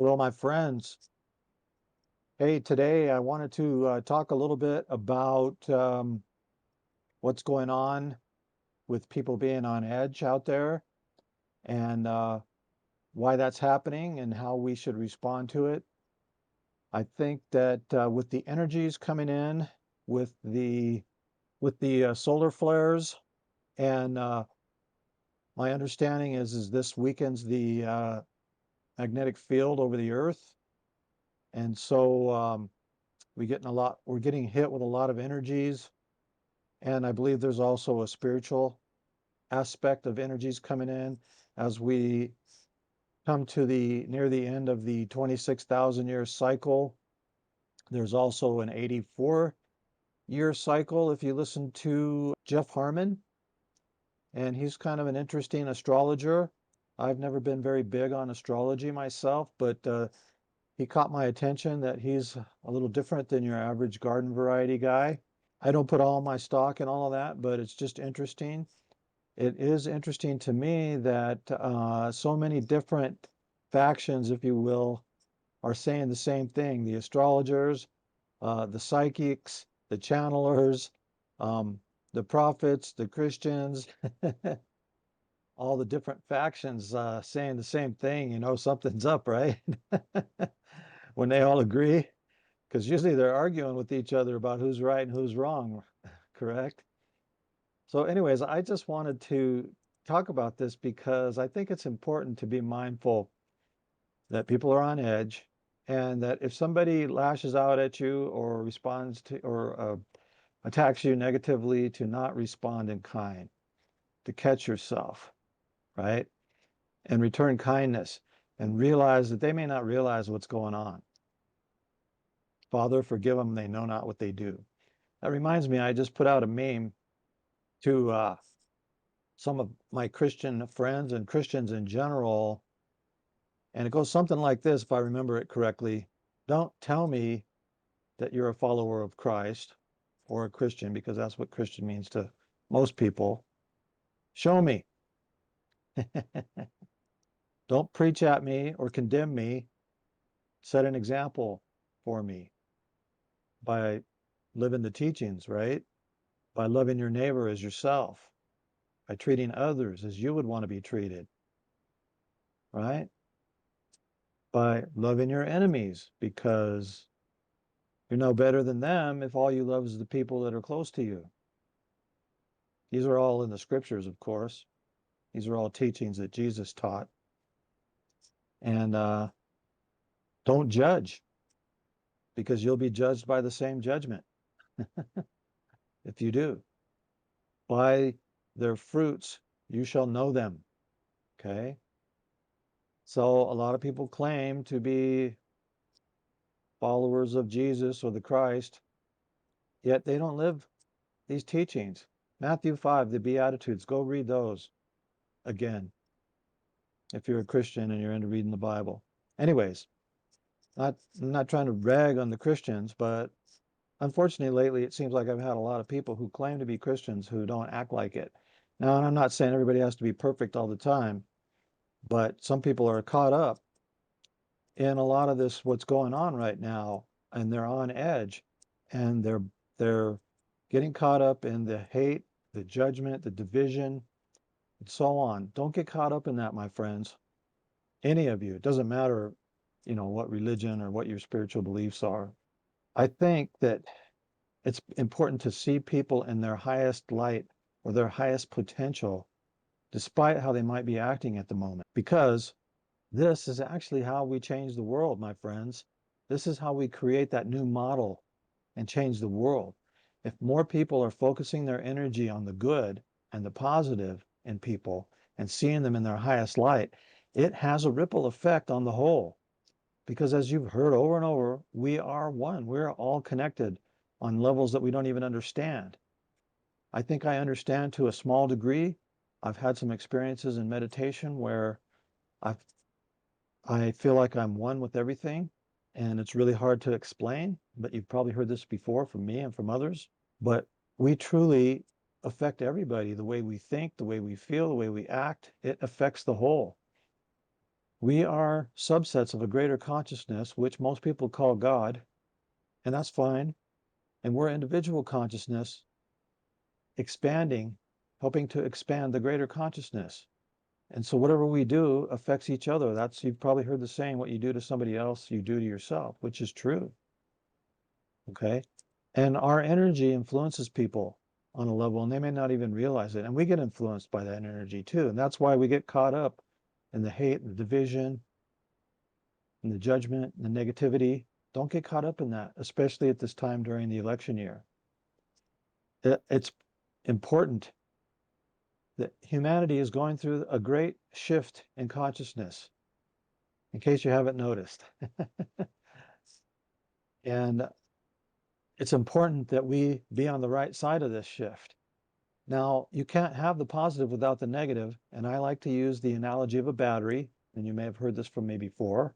Well, my friends, hey, today I wanted to talk a little bit about what's going on with people being on edge out there and why that's happening and how we should respond to it. I think that with the energies coming in, with the solar flares, and my understanding is this weakens the magnetic field over the Earth, and so we're getting hit with a lot of energies. And I believe there's also a spiritual aspect of energies coming in as we come to the near the end of the 26,000 year cycle. There's also an 84-year cycle if you listen to Jeff Harman, and he's kind of an interesting astrologer. I've never been very big on astrology myself, but he caught my attention that he's a little different than your average garden variety guy. I don't put all my stock in all of that, but it's just interesting. It is interesting to me that so many different factions, if you will, are saying the same thing. The astrologers, the psychics, the channelers, um, the prophets, the Christians, all the different factions saying the same thing. You know, something's up, right? When they all agree, because usually they're arguing with each other about who's right and who's wrong, correct? So, anyways, I just wanted to talk about this because I think it's important to be mindful that people are on edge and that if somebody lashes out at you or responds to or attacks you negatively, to not respond in kind, to catch yourself, right? And return kindness and realize that they may not realize what's going on. Father, forgive them, they know not what they do. That reminds me, I just put out a meme to some of my Christian friends and Christians in general. And it goes something like this, if I remember it correctly. Don't tell me that you're a follower of Christ or a Christian, because that's what Christian means to most people. Show me. Don't preach at me or condemn me. Set an example for me by living the teachings, right? By loving your neighbor as yourself, by treating others as you would want to be treated, right? By loving your enemies because you're no better than them if all you love is the people that are close to you. These are all in the scriptures, of course. These are all teachings that Jesus taught. And don't judge because you'll be judged by the same judgment if you do. By their fruits, you shall know them. Okay. So a lot of people claim to be followers of Jesus or the Christ, yet they don't live these teachings. Matthew 5, the Beatitudes, go read those again if you're a Christian and you're into reading the Bible. Anyways, I'm not trying to rag on the Christians, but unfortunately lately it seems like I've had a lot of people who claim to be Christians who don't act like it. Now, and I'm not saying everybody has to be perfect all the time, but some people are caught up in a lot of this what's going on right now, and they're on edge, and they're getting caught up in the hate, the judgment, the division, and so on. Don't get caught up in that, my friends. Any of you. It doesn't matter, what religion or what your spiritual beliefs are. I think that it's important to see people in their highest light or their highest potential, despite how they might be acting at the moment, because this is actually how we change the world, my friends. This is how we create that new model and change the world. If more people are focusing their energy on the good and the positive in people and seeing them in their highest light, it has a ripple effect on the whole. Because as you've heard over and over, we are one. We're all connected on levels that we don't even understand. I think I understand to a small degree. I've had some experiences in meditation where I've I feel like I'm one with everything, and it's really hard to explain, but you've probably heard this before from me and from others. But we truly affect everybody. The way we think, the way we feel, the way we act, it affects the whole. We are subsets of a greater consciousness, which most people call God, and that's fine. And we're individual consciousness expanding, helping to expand the greater consciousness. And so whatever we do affects each other. That's, you've probably heard the saying, what you do to somebody else, you do to yourself, which is true. Okay. And our energy influences people on a level, and they may not even realize it. And we get influenced by that energy too. And that's why we get caught up in the hate and the division and the judgment and the negativity. Don't get caught up in that, especially at this time during the election year. It's important that humanity is going through a great shift in consciousness, in case you haven't noticed. And it's important that we be on the right side of this shift. Now, you can't have the positive without the negative, and I like to use the analogy of a battery, and you may have heard this from me before.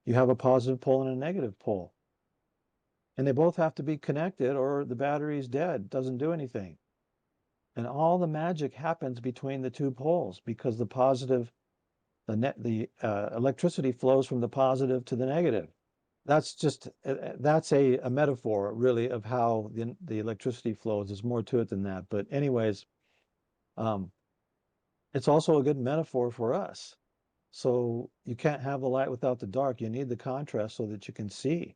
You have a positive pole and a negative pole, and they both have to be connected or the battery is dead, doesn't do anything. And all the magic happens between the two poles because the positive, the electricity flows from the positive to the negative. That's just that's a metaphor really of how the electricity flows. There's more to it than that. But anyways, um, it's also a good metaphor for us. So you can't have the light without the dark. You need the contrast so that you can see.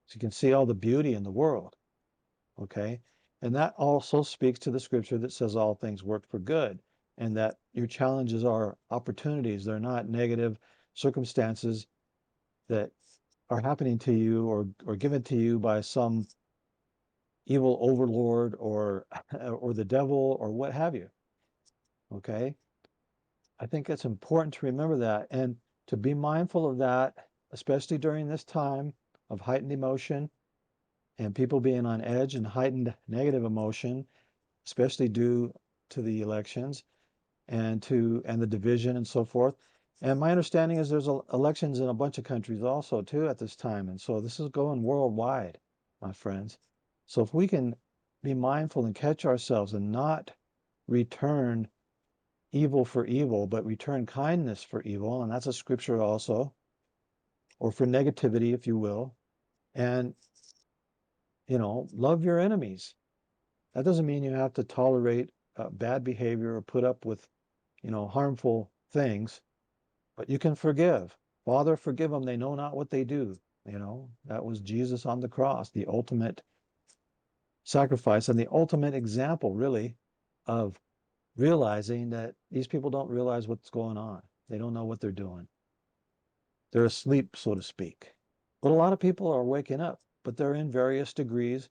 So you can see all the beauty in the world. Okay. And that also speaks to the scripture that says all things work for good, and that your challenges are opportunities. They're not negative circumstances that are happening to you or given to you by some evil overlord or the devil or what have you. Okay. I think it's important to remember that and to be mindful of that, especially during this time of heightened emotion and people being on edge and heightened negative emotion, especially due to the elections and the division and so forth. And my understanding is there's elections in a bunch of countries also too at this time. And so this is going worldwide, my friends. So if we can be mindful and catch ourselves and not return evil for evil, but return kindness for evil, and that's a scripture also, or for negativity, if you will, and love your enemies. That doesn't mean you have to tolerate bad behavior or put up with harmful things, but you can forgive. Father, forgive them, they know not what they do. That was Jesus on the cross, the ultimate sacrifice and the ultimate example, really, of realizing that these people don't realize what's going on. They don't know what they're doing. They're asleep, so to speak. But a lot of people are waking up, but they're in various degrees,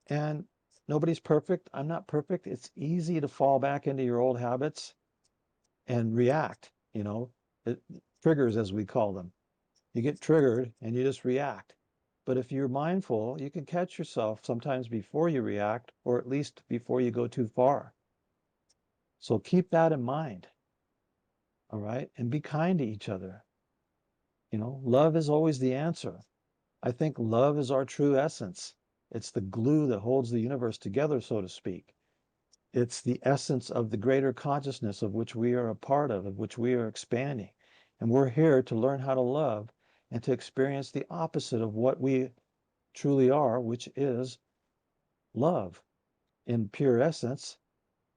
and nobody's perfect. I'm not perfect. It's easy to fall back into your old habits and react, triggers, as we call them. You get triggered and you just react. But if you're mindful, you can catch yourself sometimes before you react, or at least before you go too far. So keep that in mind. All right. And be kind to each other. Love is always the answer. I think love is our true essence. It's the glue that holds the universe together, so to speak. It's the essence of the greater consciousness of which we are a part of which we are expanding. And we're here to learn how to love and to experience the opposite of what we truly are, which is love in pure essence.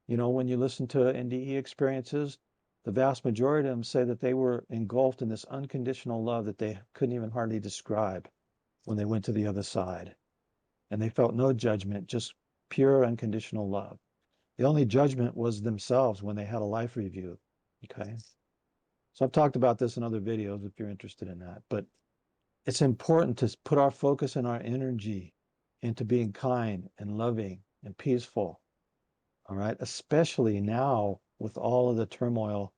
When you listen to NDE experiences, the vast majority of them say that they were engulfed in this unconditional love that they couldn't even hardly describe when they went to the other side. And they felt no judgment, just pure unconditional love. The only judgment was themselves when they had a life review. Okay. So I've talked about this in other videos if you're interested in that. But it's important to put our focus and our energy into being kind and loving and peaceful. All right. Especially now with all of the turmoil,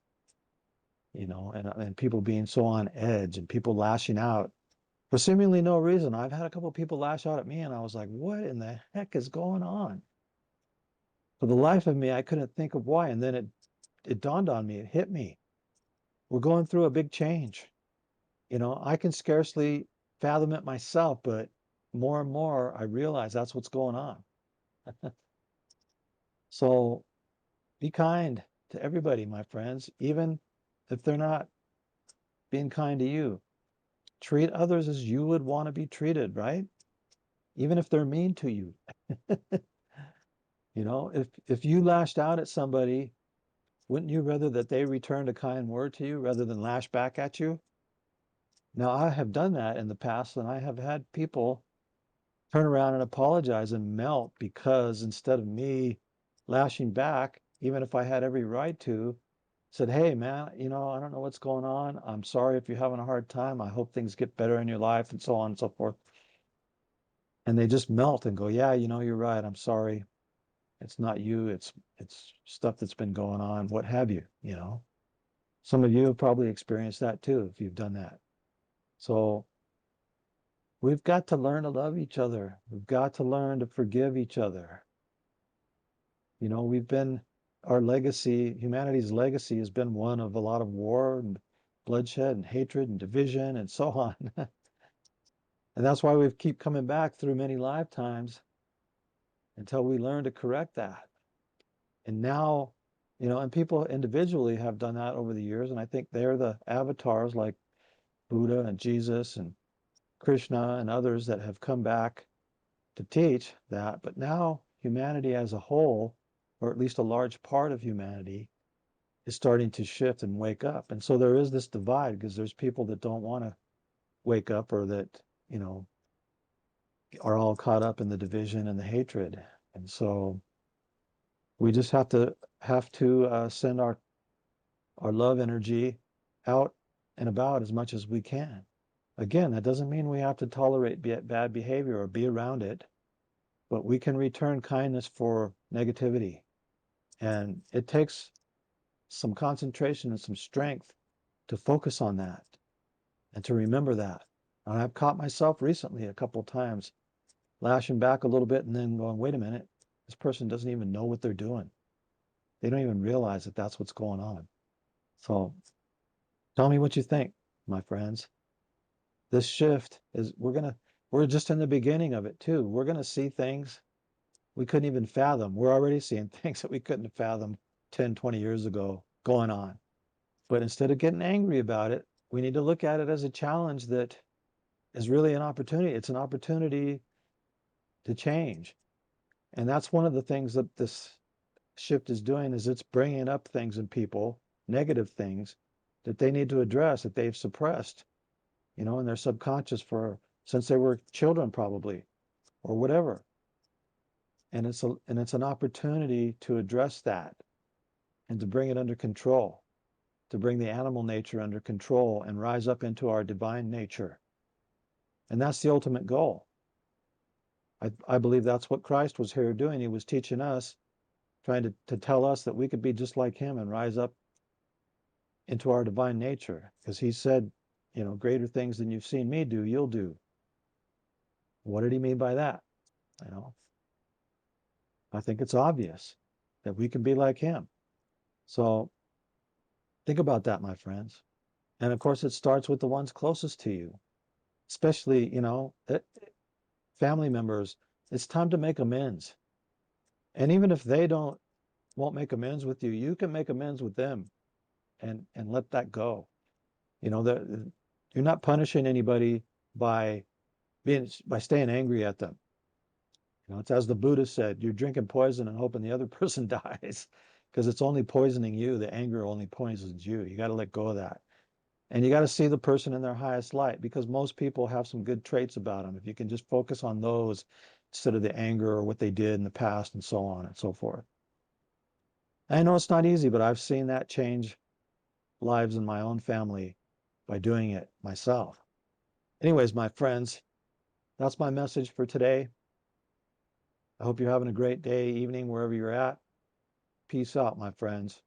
and people being so on edge and people lashing out for seemingly no reason. I've had a couple of people lash out at me and I was like, what in the heck is going on? For the life of me, I couldn't think of why. And then it dawned on me, it hit me. We're going through a big change. I can scarcely fathom it myself, but more and more I realize that's what's going on. So be kind to everybody, my friends, even if they're not being kind to you. Treat others as you would want to be treated, right? Even if they're mean to you. You know, if you lashed out at somebody, wouldn't you rather that they returned a kind word to you rather than lash back at you? Now, I have done that in the past, and I have had people turn around and apologize and melt because instead of me lashing back, even if I had every right to, said, hey, man, you know, I don't know what's going on. I'm sorry if you're having a hard time. I hope things get better in your life and so on and so forth. And they just melt and go, yeah, you know, you're right. I'm sorry. It's not you. It's stuff that's been going on, what have you, you know. Some of you have probably experienced that too if you've done that. So we've got to learn to love each other. We've got to learn to forgive each other. You know, our legacy, humanity's legacy has been one of a lot of war and bloodshed and hatred and division and so on. And that's why we keep coming back through many lifetimes until we learn to correct that. And now, you know, and people individually have done that over the years. And I think they're the avatars like Buddha and Jesus and Krishna and others that have come back to teach that. But now humanity as a whole, or at least a large part of humanity, is starting to shift and wake up. And so there is this divide because there's people that don't want to wake up or that, you know, are all caught up in the division and the hatred. And so we just have to send our love energy out and about as much as we can. Again, that doesn't mean we have to tolerate bad behavior or be around it, but we can return kindness for negativity. And it takes some concentration and some strength to focus on that and to remember that. And I've caught myself recently a couple of times lashing back a little bit and then going, wait a minute, this person doesn't even know what they're doing. They don't even realize that that's what's going on. So tell me what you think, my friends. This shift is, we're just in the beginning of it too. We're going to see things we couldn't even fathom. We're already seeing things that we couldn't have fathomed 10, 20 years ago going on. But instead of getting angry about it, we need to look at it as a challenge that is really an opportunity. It's an opportunity to change. And that's one of the things that this shift is doing is it's bringing up things in people, negative things that they need to address that they've suppressed, you know, in their subconscious for since they were children probably or whatever. And it's an opportunity to address that and to bring it under control, to bring the animal nature under control and rise up into our divine nature. And that's the ultimate goal. I believe that's what Christ was here doing. He was teaching us, trying to tell us that we could be just like him and rise up into our divine nature. Because he said, you know, greater things than you've seen me do, you'll do. What did he mean by that? You know, I think it's obvious that we can be like him. So think about that, my friends. And of course, it starts with the ones closest to you, especially, you know, family members. It's time to make amends. And even if they won't make amends with you, you can make amends with them and let that go. You know, you're not punishing anybody by by staying angry at them. You know, it's as the Buddha said, you're drinking poison and hoping the other person dies because it's only poisoning you. The anger only poisons you. You got to let go of that. And you got to see the person in their highest light because most people have some good traits about them. If you can just focus on those instead of the anger or what they did in the past and so on and so forth. I know it's not easy, but I've seen that change lives in my own family by doing it myself. Anyways, my friends, that's my message for today. I hope you're having a great day, evening, wherever you're at. Peace out, my friends.